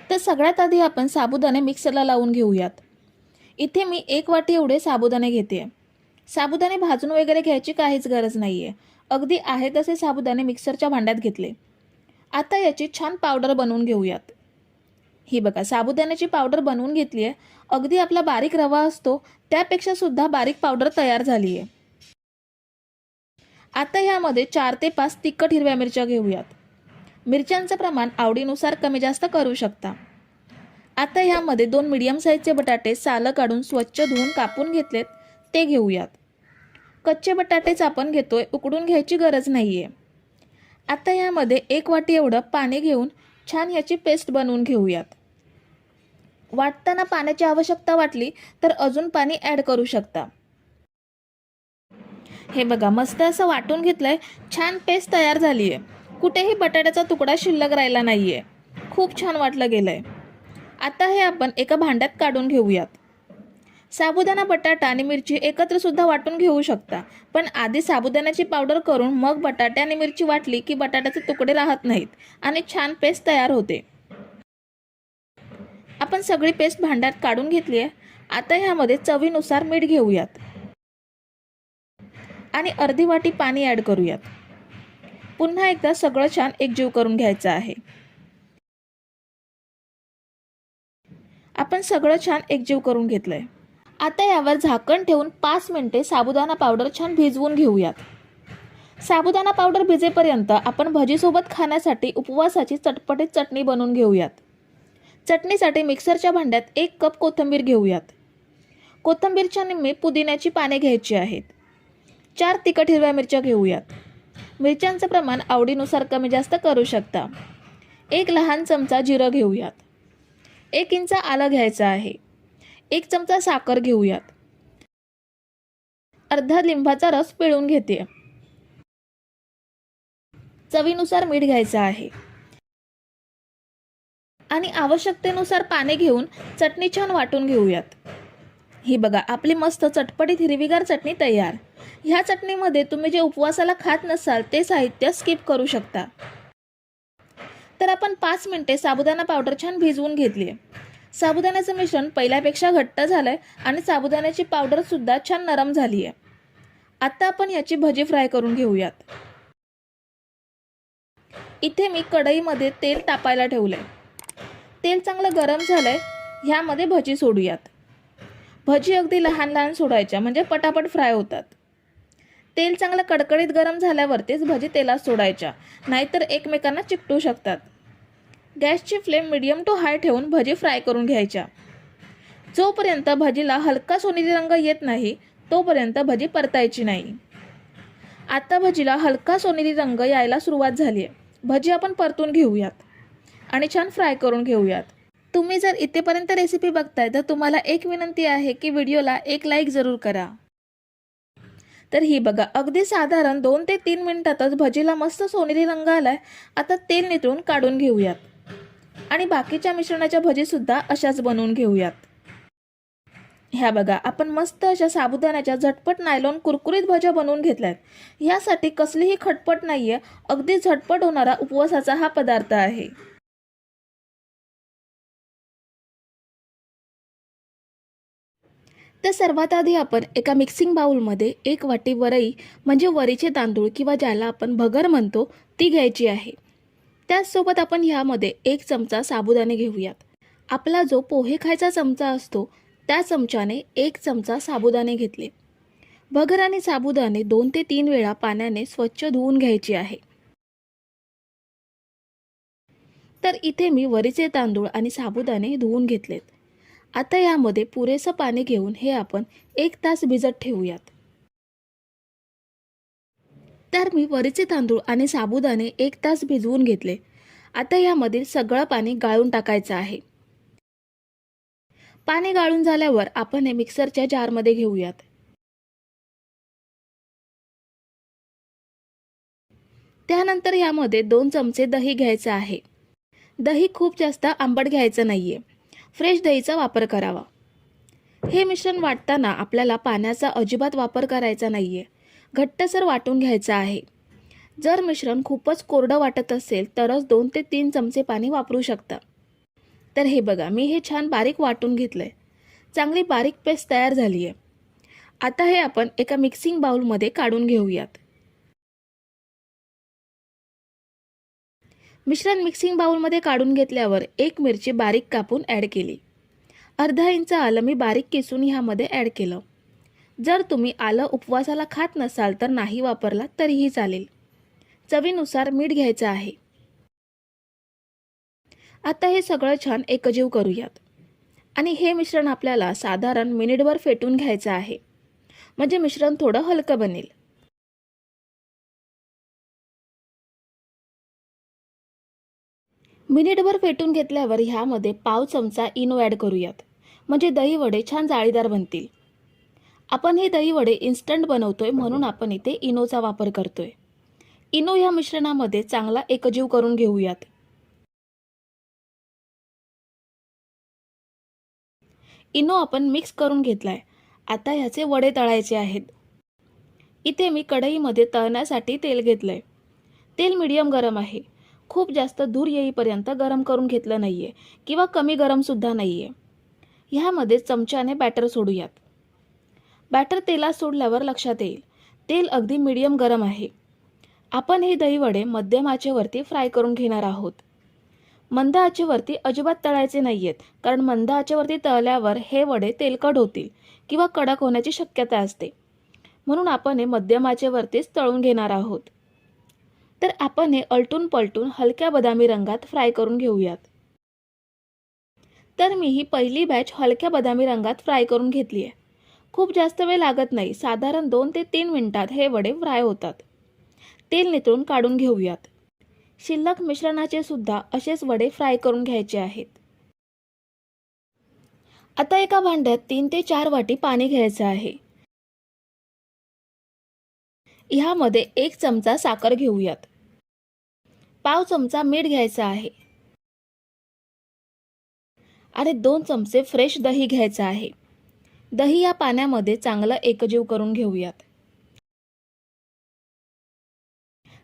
तर सगळ्यात आधी आपण साबुदाणे मिक्सरला लावून घेऊयात। इथे मी 1 वाटी एवढे साबुदाणे घेते। साबुदाणे भाजून वगैरे घ्यायची काहीच गरज नाहीये। अगदी आहे तसे साबुदाणे मिक्सरच्या भांड्यात घेतले। आता याची छान पावडर बनवून घेऊयात। ही बघा साबुदाण्याची पावडर बनवून घेतली आहे। अगदी आपला बारीक रवा असतो त्यापेक्षा सुद्धा बारीक पावडर तयार झाली आहे। आता यामध्ये 4 ते 5 तिखट हिरव्या मिरच्या घेऊयात। मिरच्यांचं प्रमाण आवडीनुसार कमी जास्त करू शकता। आता यामध्ये 2 मीडियम साईजचे बटाटे सालं काढून स्वच्छ धुवून कापून घेतलेत ते घेऊयात। कच्चे बटाटेच आपण घेतोय, उकडून घ्यायची गरज नाहीये। आता यामध्ये 1 वाटी एवढं पाणी घेऊन छान याची पेस्ट बनवून घेऊयात। वाटताना पाण्याची आवश्यकता वाटली तर अजून पाणी ॲड करू शकता। हे बघा मस्त असं वाटून घेतलंय, छान पेस्ट तयार झाली आहे। कुठेही बटाट्याचा तुकडा शिल्लक राहिला नाहीये, खूप छान वाटलं गेलंय। आता हे आपण एका भांड्यात काढून घेऊयात। साबुदाणा, बटाटा आणि मिरची एकत्र सुद्धा वाटून घेऊ शकता, पण आधी साबुदाण्याची पावडर करून मग बटाटे आणि मिरची वाटली की बटाट्याचे तुकडे राहत नाहीत आणि छान पेस्ट तयार होते। आपण सगळी पेस्ट भांड्यात काढून घेतली आहे। आता ह्यामध्ये चवीनुसार मीठ घेऊयात आणि अर्धी वाटी पाणी ॲड करूयात। पुन्हा एकदा सगळं छान एकजीव करून घ्यायचं आहे। आपण सगळं छान एकजीव करून घेतलंय। आता यावर झाकण ठेवून 5 मिनिटे साबुदाणा पावडर छान भिजवून घेऊयात। साबुदाणा पावडर भिजेपर्यंत आपण भजीसोबत खाण्यासाठी उपवासाची चटपटीत चटणी बनवून घेऊयात। चटणीसाठी मिक्सरच्या भांड्यात 1 कप कोथिंबीर घेऊयात। कोथिंबीरच्या निम्मे पुदिन्याची पाने घ्यायची आहेत। 4 तिखट हिरव्या मिरच्या घेऊयात। मिरच्यांचं प्रमाण आवडीनुसार कमी जास्त करू शकता। 1 लहान चमचा जिरं घेऊयात। 1 इंच आलं घ्यायचं आहे। 1 चमचा साखर घेऊयात। अर्धा लिंबाचा रस पिळून घेते। चवीनुसार मीठ घ्यायचं आहे आणि आवश्यकतेनुसार पाणी घेऊन चटणी छान वाटून घेऊयात। ही बघा आपली मस्त चटपटीत हिरवीगार चटणी तयार। ह्या चटणीमध्ये तुम्ही जे उपवासाला खात नसाल ते साहित्य स्किप करू शकता। तर आपण 5 मिनिटे साबुदाणा पावडर छान भिजवून घेतली आहे। साबुदाण्याचं मिश्रण पहिल्यापेक्षा घट्ट झालंय आणि साबुदाण्याची पावडर सुद्धा छान नरम झाली आहे। आता आपण याची भजी फ्राय करून घेऊयात। इथे मी कढईमध्ये तेल तापायला ठेवलंय। तेल चांगलं गरम झालंय, ह्यामध्ये भजी सोडूयात। भजी अगदी लहान लहान सोडायच्या म्हणजे पटापट फ्राय होतात। तेल चांगलं कडकडीत गरम झाल्यावरतीच भजी तेलात सोडायच्या, नाहीतर एकमेकांना चिकटू शकतात। गॅसची फ्लेम मीडियम टू हाय ठेवून भजी फ्राय करून घ्यायच्या। जोपर्यंत भजीला हलका सोनेरी रंग येत नाही तोपर्यंत भजी परतायची नाही। आता भजीला हलका सोनेरी रंग यायला सुरुवात झाली आहे। भजी आपण परतून घेऊयात आणि छान फ्राय करून घेऊयात। तुम्ही जर इथेपर्यंत रेसिपी बघताय तर तुम्हाला एक विनंती आहे की व्हिडिओला एक लाईक जरूर करा। तर ही बघा अगदी साधारण 2 ते 3 मिनिटातच भजीला मस्त सोनेरी रंग आलाय। आता तेल नितळून काढून घेऊयात आणि बाकीच्या मिश्रणाच्या भजी सुद्धा अशाच बनवून घेऊयात। ह्या बघा आपण मस्त अशा साबुदाण्याच्या झटपट नायलॉन कुरकुरीत भज्या बनवून घेतल्यात। ह्यासाठी कसलीही खटपट नाहीये, अगदी झटपट होणारा उपवासाचा हा पदार्थ आहे। तर सर्वात आधी आपण एका मिक्सिंग बाउलमध्ये 1 वाटी वरई म्हणजे वरीचे तांदूळ किंवा ज्याला आपण भगर म्हणतो ती घ्यायची आहे। त्याचसोबत आपण ह्यामध्ये 1 चमचा साबुदाणे घेऊयात। आपला जो पोहे खायचा चमचा असतो त्या चमच्याने 1 चमचा साबुदाणे घेतले। भगर आणि साबुदाणे 2 ते 3 वेळा पाण्याने स्वच्छ धुवून घ्यायचे आहे। तर इथे मी वरीचे तांदूळ आणि साबुदाणे धुवून घेतलेत। आता यामध्ये पुरेसं पाणी घेऊन हे आपण 1 तास भिजत ठेवूयात। तर मी वरीचे तांदूळ आणि साबुदाणे 1 तास भिजवून घेतले। आता यामधील सगळं पाणी गाळून टाकायचं आहे। पाणी गाळून झाल्यावर आपण हे मिक्सरच्या जारमध्ये घेऊयात। त्यानंतर यामध्ये 2 चमचे दही घ्यायचं आहे। दही खूप जास्त आंबट घ्यायचं नाहीये, फ्रेश दहीचा वापर करावा। हे मिश्रण वाटताना आपल्याला पाण्याचा अजिबात वापर करायचा नाहीये, घट्टसर वाटून घ्यायचं आहे। जर मिश्रण खूपच कोरडं वाटत असेल तरच 2 ते 3 चमचे पाणी वापरू शकता। तर हे बघा, मी हे छान बारीक वाटून घेतलं आहे. चांगली बारीक पेस्ट तयार झाली आहे. आता हे आपण एका मिक्सिंग बाउलमध्ये काढून घेऊयात. मिश्रण मिक्सिंग बाउलमध्ये काढून घेतल्यावर एक मिरची बारीक कापून ॲड केली. अर्धा इंच आलं मी बारीक किसून ह्यामध्ये ॲड केलं. जर तुम्ही आलं उपवासाला खात नसाल तर नाही वापरला तरीही चालेल. चवीनुसार मीठ घ्यायचं आहे. आता हे सगळं छान एकजीव करूयात आणि हे मिश्रण आपल्याला साधारण मिनिटभर फेटून घ्यायचं आहे, म्हणजे मिश्रण थोडं हलकं बनेल. मिनिटभर फेटून घेतल्यावर ह्यामध्ये पाव चमचा इनो ॲड करूयात, म्हणजे दही वडे छान जाळीदार बनतील. आपण हे दही वडे इन्स्टंट बनवतोय म्हणून आपण इथे इनोचा वापर करतोय. इनो या मिश्रणामध्ये चांगला एकजीव करून घेऊयात. इनो आपण मिक्स करून घेतलाय. आता ह्याचे वडे तळायचे आहेत. इथे मी कढईमध्ये तळण्यासाठी तेल घेतलंय. तेल मीडियम गरम आहे. खूप जास्त धूर येईपर्यंत गरम करून घेतलं नाहीये किंवा कमी गरम सुद्धा नाहीये. ह्यामध्ये चमच्याने बॅटर सोडूयात. बॅटर तेलात सोडल्यावर लक्षात येईल तेल अगदी मीडियम गरम आहे. आपण हे दही वडे मध्यम आचेवरती फ्राय करून घेणार आहोत. मंद आचेवरती अजिबात तळायचे नाहीयेत, कारण मंद आचेवरती तळल्यावर हे वडे तेलकट होतील किंवा कडक होण्याची शक्यता असते. म्हणून आपण हे मध्यम आचेवरतीच तळून घेणार आहोत. तर आपण हे अलटून पलटून हलक्या बदामी रंगात फ्राय करून घेऊयात. तर मी ही पहिली बॅच हलक्या बदामी रंगात फ्राय करून घेतली आहे. खूप जास्त वेळ लागत नाही. साधारण 2 ते 3 मिनिटात हे वडे फ्राय होतात. तेल नितळून काढून घेऊयात. शिल्लक मिश्रणाचे सुद्धा असेच वडे फ्राय करून घ्यायचे आहेत. आता एका भांड्यात 3 ते 4 वाटी पाणी घ्यायचं आहे. ह्यामध्ये 1 चमचा साखर घेऊयात. पाव चमचा मीठ घ्यायचं आहे आणि 2 चमचे फ्रेश दही घ्यायचं आहे. दही या पाण्यामध्ये चांगलं एकजीव करून घेऊयात.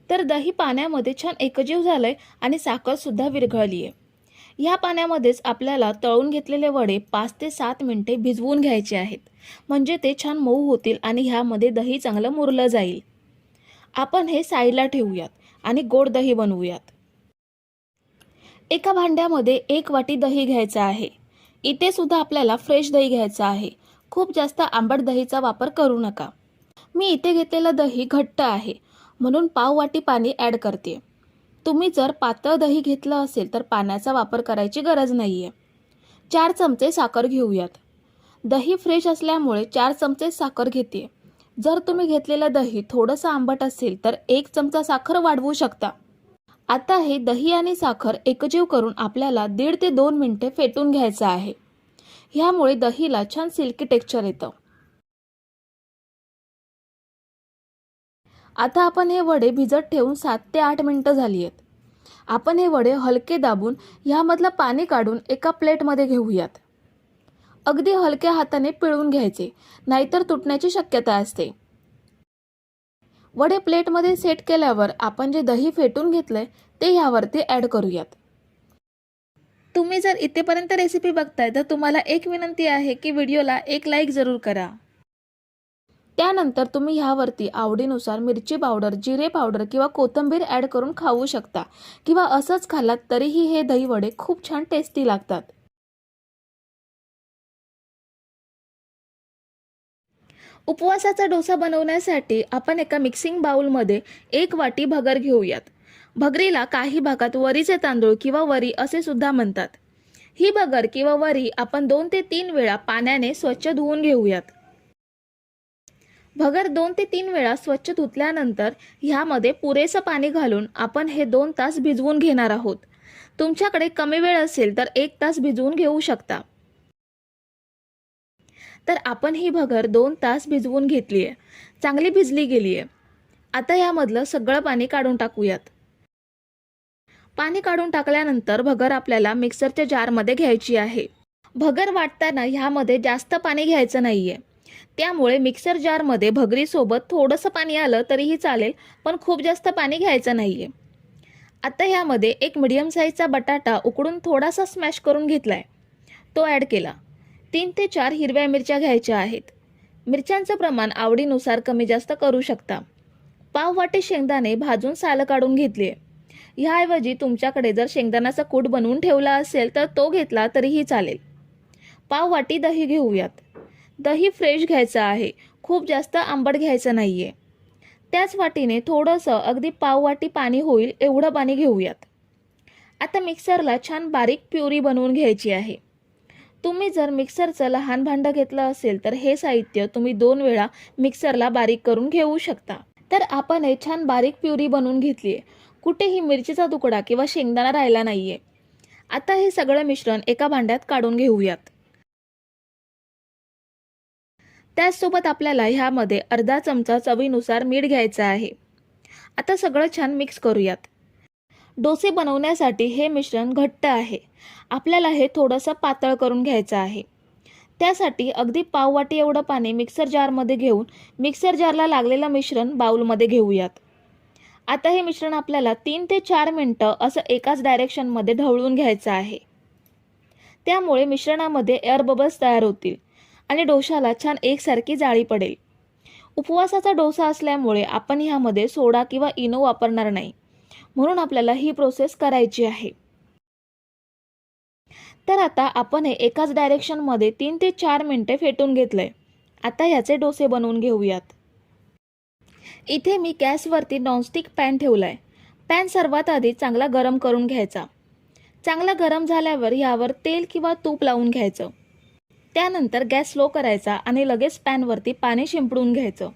तर दही पाण्यामध्ये छान एकजीव झालंय आणि साखर सुद्धा विरघळली आहे. या पाण्यामध्येच आपल्याला तळून घेतलेले वडे 5 ते 7 मिनिटे भिजवून घ्यायचे आहेत, म्हणजे ते छान मऊ होतील आणि ह्यामध्ये दही चांगलं मुरलं जाईल. आपण हे साईडला ठेवूयात आणि गोड दही बनवूयात. एका भांड्यामध्ये 1 वाटी दही घ्यायचं आहे. इथे सुद्धा आपल्याला फ्रेश दही घ्यायचं आहे. खूप जास्त आंबट दहीचा वापर करू नका. मी इथे घेतलेलं दही घट्ट आहे म्हणून पाव वाटी पाणी ॲड करते. तुम्ही जर पातळ दही घेतलं असेल तर पाण्याचा वापर करायची गरज नाहीये. 4 चमचे साखर घेऊयात. दही फ्रेश असल्यामुळे 4 चमचे साखर घेते. जर तुम्ही घेतलेलं दही थोडंसं आंबट असेल तर 1 चमचा साखर वाढवू शकता. आता हे दही आणि साखर एकजीव करून आपल्याला 1.5 ते 2 मिनिटे फेटून घ्यायचं आहे. ह्यामुळे दहीला छान सिल्की टेक्स्चर येतं. आता आपण हे वडे भिजत ठेवून 7 ते 8 मिनिटं झाली आहेत. आपण हे वडे हलके दाबून ह्यामधलं पाणी काढून एका प्लेटमध्ये घेऊयात. अगदी हलक्या हाताने पिळून घ्यायचे, नाहीतर तुटण्याची शक्यता असते. वडे प्लेटमध्ये सेट केल्यावर आपण जे दही फेटून घेतलंय ते ह्यावरती ॲड करूयात. तुम्ही जर इथेपर्यंत रेसिपी बघताय तर तुम्हाला एक विनंती आहे की व्हिडिओला एक लाईक जरूर करा. त्यानंतर तुम्ही ह्यावरती आवडीनुसार मिरची पावडर, जिरे पावडर किंवा कोथिंबीर ॲड करून खाऊ शकता किंवा असंच खाल्लात तरीही हे दही वडे खूप छान टेस्टी लागतात. उपवासाचा डोसा बनवण्यासाठी आपण एका मिक्सिंग बाउलमध्ये 1 वाटी भगर घेऊयात. भगरीला काही भागात वरीचे तांदूळ किंवा वरी असे सुद्धा म्हणतात. ही भगर किंवा वरी आपण 2 ते 3 वेळा पाण्याने स्वच्छ धुवून घेऊयात. भगर 2 ते 3 वेळा स्वच्छ धुतल्यानंतर ह्यामध्ये पुरेसं पाणी घालून आपण हे 2 तास भिजवून घेणार आहोत. तुमच्याकडे कमी वेळ असेल तर 1 तास भिजवून घेऊ शकता. तर आपण ही भगर 2 तास भिजवून घेतली आहे. चांगली भिजली गेली आहे. आता यामधलं सगळं पाणी काढून टाकूयात. पाणी काढून टाकल्यानंतर भगर आपल्याला मिक्सरच्या जारमध्ये घ्यायची आहे. भगर वाटताना ह्यामध्ये जास्त पाणी घ्यायचं नाहीये. त्यामुळे मिक्सर जारमध्ये भगरीसोबत थोडंसं पाणी आलं तरीही चालेल, पण खूप जास्त पाणी घ्यायचं नाहीये. आता ह्यामध्ये एक मीडियम साईजचा बटाटा उकडून थोडासा स्मॅश करून घेतला आहे, तो ॲड केला. 3 ते 4 हिरव्या मिरच्या घ्यायच्या आहेत. मिरच्यांचं प्रमाण आवडीनुसार कमी जास्त करू शकता. पाव वाटी शेंगदाणे भाजून सालं काढून घेतली आहे. ह्याऐवजी तुमच्याकडे जर शेंगदाण्याचा कूट बनवून ठेवला असेल तर तो घेतला तरीही चालेल. पाव वाटी दही घेऊयात. दही फ्रेश घ्यायचं आहे, खूप जास्त आंबट घ्यायचं नाही आहे. त्याच वाटीने थोडंसं अगदी पाव वाटी पाणी होईल एवढं पाणी घेऊयात. आता मिक्सरला छान बारीक प्युरी बनवून घ्यायची आहे. तुम्ही जर मिक्सरचं लहान भांडं घेतलं असेल तर हे साहित्य तुम्ही 2 वेळा मिक्सरला बारीक करून घेऊ शकता. तर आपण हे छान बारीक प्युरी बनवून घेतली आहे. कुठेही मिरचीचा तुकडा किंवा शेंगदाणा राहिला नाही आहे. आता हे सगळं मिश्रण एका भांड्यात काढून घेऊयात. त्याचसोबत आपल्याला ह्यामध्ये अर्धा चमचा चवीनुसार मीठ घ्यायचं आहे. आता सगळं छान मिक्स करूयात. डोसे बनवण्यासाठी हे मिश्रण घट्ट आहे. आपल्याला हे थोडंसं पातळ करून घ्यायचं आहे. त्यासाठी अगदी पाव वाटी एवढं पाणी मिक्सर जारमध्ये घेऊन मिक्सर जारला लागलेलं मिश्रण बाउलमध्ये घेऊयात. आता हे मिश्रण आपल्याला 3 ते 4 मिनटं असं एकाच डायरेक्शनमध्ये ढवळून घ्यायचं आहे. त्यामुळे मिश्रणामध्ये एअर बबल्स तयार होतील आणि डोशाला छान एकसारखी जाळी पडेल. उपवासाचा डोसा असल्यामुळे आपण ह्यामध्ये सोडा किंवा इनो वापरणार नाही, म्हणून आपल्याला ही प्रोसेस करायची आहे. तर आता आपण हे एकाच डायरेक्शनमध्ये 3 ते 4 मिनटे फेटून घेतलंय. आता ह्याचे डोसे बनवून घेऊयात. इथे मी गॅसवरती नॉनस्टिक पॅन ठेवलाय. पॅन सर्वात आधी चांगला गरम करून घ्यायचा. चांगला गरम झाल्यावर ह्यावर तेल किंवा तूप लावून घ्यायचं. त्यानंतर गॅस स्लो करायचा आणि लगेच पॅनवरती पाणी शिंपडून घ्यायचं.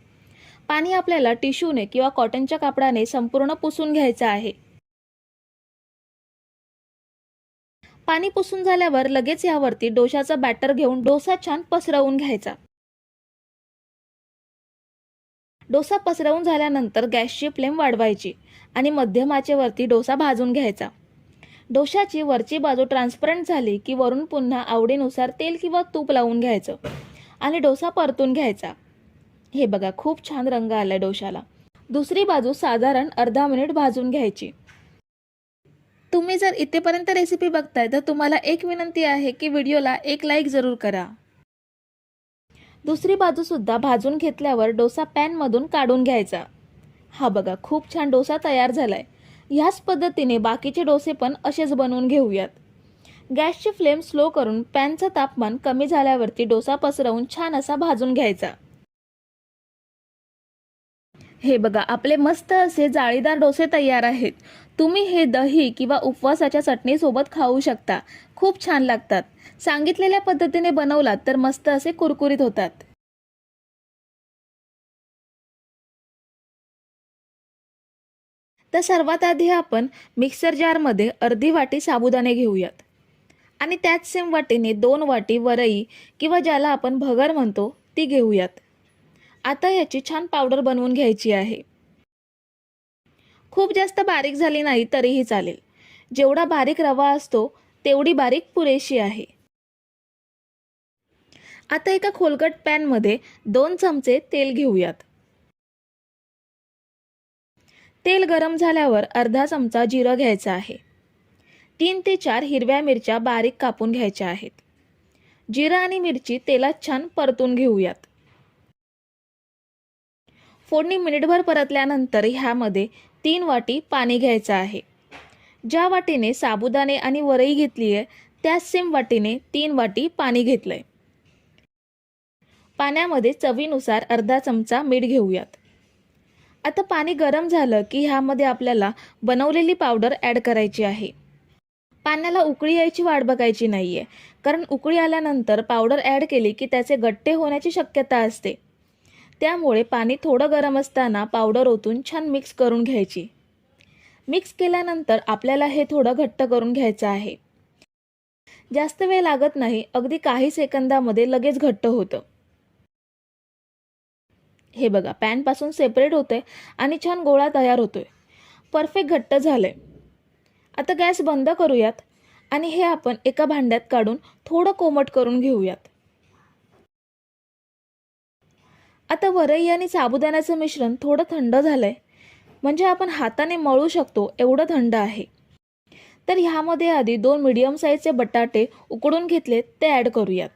पाणी आपल्याला टिश्यूने किंवा कॉटनच्या कापडाने संपूर्ण पुसून घ्यायचं आहे. पाणी पुसून झाल्यावर लगेच यावरती डोशाचं बॅटर घेऊन डोसा छान पसरवून घ्यायचा. डोसा पसरवून झाल्यानंतर गॅसची फ्लेम वाढवायची आणि मध्यम आचेवरती डोसा भाजून घ्यायचा. डोशाची वरची बाजू ट्रान्सपरंट झाली की वरून पुन्हा आवडीनुसार तेल किंवा तूप लावून घ्यायचं आणि डोसा परतून घ्यायचा. हे बघा, खूप छान रंग आलाय डोशाला. दुसरी बाजू साधारण अर्धा मिनिट भाजून घ्यायची. तुम्ही जर इथेपर्यंत रेसिपी बघताय तर तुम्हाला एक विनंती आहे की व्हिडिओला एक लाईक जरूर करा. दुसरी बाजू सुद्धा भाजून घेतल्यावर डोसा पॅनमधून काढून घ्यायचा. हा बघा, खूप छान डोसा तयार झालाय. ह्याच पद्धतीने बाकीचे डोसे पण असेच बनवून घेऊयात. गॅसची फ्लेम स्लो करून पॅनचं तापमान कमी झाल्यावरती डोसा पसरवून छान असा भाजून घ्यायचा. हे बघा, आपले मस्त असे जाळीदार डोसे तयार आहेत. तुम्ही हे दही किंवा उपवासाच्या चटणीसोबत खाऊ शकता. खूप छान लागतात. सांगितलेल्या पद्धतीने बनवलात तर मस्त असे कुरकुरीत होतात. तर सर्वात आधी आपण मिक्सर जारमध्ये अर्धी वाटी साबुदाणे घेऊयात आणि त्याच सेम वाटीने 2 वाटी वरई किंवा ज्याला आपण भगर म्हणतो ती घेऊयात. आता याची छान पावडर बनवून घ्यायची आहे. खूप जास्त बारीक झाली नाही तरीही चालेल. जेवढा बारीक रवा असतो तेवढी बारीक पुरेशी आहे. आता एका खोलगट पॅनमध्ये 2 चमचे तेल घेऊयात. तेल गरम झाल्यावर अर्धा चमचा जिरं घ्यायचं आहे. 3 ते 4 हिरव्या मिरच्या बारीक कापून घ्यायच्या आहेत. जिरं आणि मिरची तेलात छान परतून घेऊयात. फोडणी मिनिटभर परतल्यानंतर ह्यामध्ये 3 वाटी पाणी घ्यायचं आहे. ज्या वाटीने साबुदाणे आणि वरई घेतली आहे त्याच सेम वाटीने 3 वाटी पाणी घेतलंय. पाण्यामध्ये चवीनुसार अर्धा चमचा मीठ घेऊयात. आता पाणी गरम झालं की ह्यामध्ये आपल्याला बनवलेली पावडर ॲड करायची आहे. पाण्याला उकळी यायची वाट बघायची नाहीये, कारण उकळी आल्यानंतर पावडर ॲड केली की त्याचे गट्टे होण्याची शक्यता असते. त्यामुळे पाणी थोडं गरम असताना पावडर ओतून छान मिक्स करून घ्यायची. मिक्स केल्यानंतर आपल्याला हे थोडं घट्ट करून घ्यायचं आहे. जास्त वेळ लागत नाही, अगदी काही सेकंदामध्ये लगेच घट्ट होतं. हे बघा, पॅनपासून सेपरेट होतंय आणि छान गोळा तयार होतोय. परफेक्ट घट्ट झालंय. आता गॅस बंद करूयात आणि हे आपण एका भांड्यात काढून थोडं कोमट करून घेऊयात. आता वरई आणि साबुदाण्याचं मिश्रण थोडं थंड झालंय, म्हणजे आपण हाताने मळू शकतो एवढं थंड आहे. तर ह्यामध्ये आधी 2 मीडियम साईजचे बटाटे उकडून घेतले ते ॲड करूयात.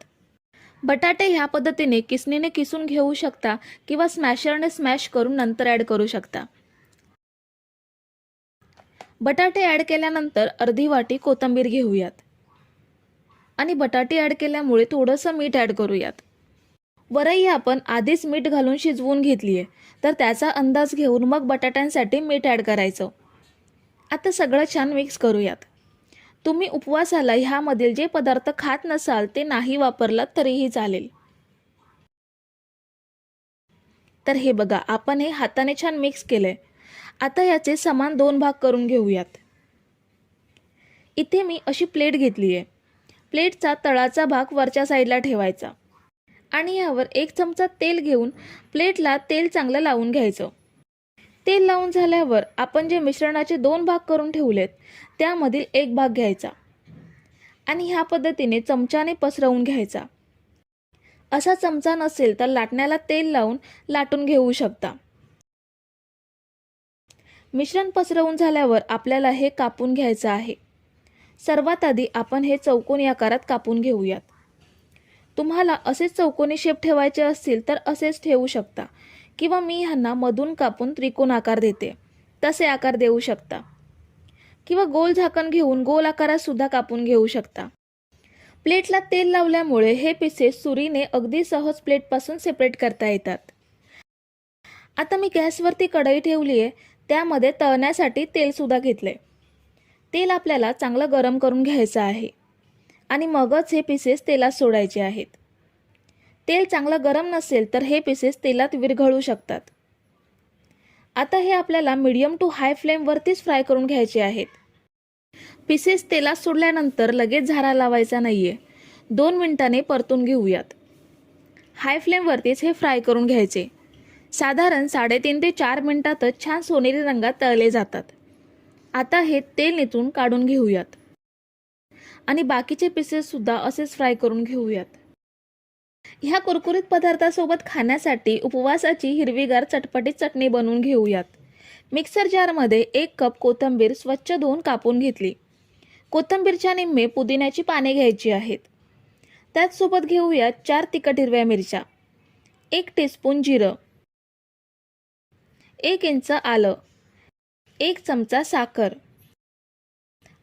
बटाटे ह्या पद्धतीने किसणीने किसून घेऊ शकता किंवा स्मॅशरने स्मॅश करून नंतर ॲड करू शकता. बटाटे ॲड केल्यानंतर अर्धी वाटी कोथिंबीर घेऊयात आणि बटाटे ॲड केल्यामुळे थोडंसं मीठ ॲड करूयात. वरई आपण आधीच मीठ घालून शिजवून घेतली आहे, तर त्याचा अंदाज घेऊन मग बटाट्यांसाठी मीठ ॲड करायचं. आता सगळं छान मिक्स करूयात. तुम्ही उपवासाला ह्यामधील जे पदार्थ खात नसाल ते नाही वापरलात तरीही चालेल. तर हे बघा, आपण हे हाताने छान मिक्स केलंय. आता याचे समान 2 भाग करून घेऊयात. इथे मी अशी प्लेट घेतली आहे. प्लेटचा तळाचा भाग वरच्या साईडला ठेवायचा आणि यावर 1 चमचा तेल घेऊन प्लेटला तेल चांगलं लावून घ्यायचं. तेल लावून झाल्यावर आपण जे मिश्रणाचे 2 भाग करून ठेवलेत त्यामधील 1 भाग घ्यायचा आणि ह्या पद्धतीने चमच्याने पसरवून घ्यायचा. असा चमचा नसेल तर लाटण्याला तेल लावून लाटून घेऊ शकता. मिश्रण पसरवून झाल्यावर आपल्याला हे कापून घ्यायचं आहे. सर्वात आधी आपण हे चौकोनी आकारात कापून घेऊयात. तुम्हाला असेच चौकोनी शेप ठेवायचे असतील तर असेच ठेवू शकता किंवा मी ह्यांना मधून कापून त्रिकोण आकार देते, तसे आकार देऊ शकता किंवा गोल झाकण घेऊन गोल आकारात सुद्धा कापून घेऊ शकता. प्लेटला तेल लावल्यामुळे हे पीसेस सुरीने अगदी सहज प्लेटपासून सेपरेट करता येतात. आता मी गॅसवरती कढई ठेवली आहे, त्यामध्ये तळण्यासाठी तेल सुद्धा घेतले. तेल आपल्याला चांगलं गरम करून घ्यायचं आहे आणि मगच हे पीसेस तेलात सोडायचे आहेत. तेल चांगलं गरम नसेल तर हे पीसेस तेलात विरघळू शकतात. आता हे आपल्याला मीडियम टू हाय फ्लेमवरतीच फ्राय करून घ्यायचे आहेत. पीसेस तेलात सोडल्यानंतर लगेच झारा लावायचा नाहीये. 2 मिनिटांनी परतून घेऊयात. हाय फ्लेमवरतीच हे फ्राय करून घ्यायचे. साधारण 3.5 ते 4 मिनिटातच छान सोनेरी रंगात तळले जातात. आता हे तेल निथळून काढून घेऊयात आणि बाकीचे पीसेस सुद्धा असेच फ्राय करून घेऊयात. ह्या कुरकुरीत पदार्थासोबत खाण्यासाठी उपवासाची हिरवीगार चटपटीत चटणी बनवून घेऊयात. मिक्सर जारमध्ये 1 कप कोथिंबीर स्वच्छ धुवून कापून घेतली. कोथिंबीरच्या निम्मे पुदिन्याची पाने घ्यायची आहेत. त्याचसोबत घेऊयात 4 तिखट हिरव्या मिरच्या, 1 टीस्पून जिरं, 1 इंच आलं, 1 चमचा साखर,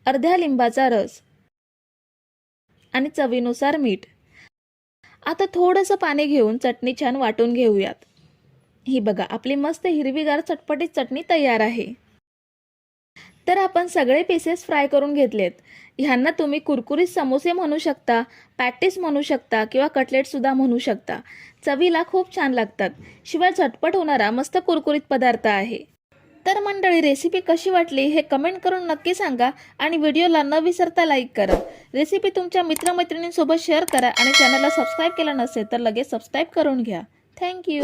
अर्ध्या लिंबाचा रस आणि चवीनुसार मीठ. आता थोडंसं पाणी घेऊन चटणी छान वाटून घेऊयात. ही बघा, आपली मस्त हिरवीगार चटपटीत चटणी तयार आहे. तर आपण सगळे पीसेस फ्राय करून घेतलेत. ह्यांना तुम्ही कुरकुरीत समोसे म्हणू शकता, पॅटीस म्हणू शकता किंवा कटलेटसुद्धा म्हणू शकता. चवीला खूप छान लागतात. शिवाय झटपट होणारा मस्त कुरकुरीत पदार्थ आहे. तर मंडळी, रेसिपी कशी वाटली हे कमेंट करून नक्की सांगा आणि व्हिडिओला न विसरता लाईक करा. रेसिपी तुमच्या मित्रमैत्रिणींसोबत शेअर करा आणि चॅनलला सबस्क्राईब केलं नसेल तर लगेच सबस्क्राईब करून घ्या. थँक्यू.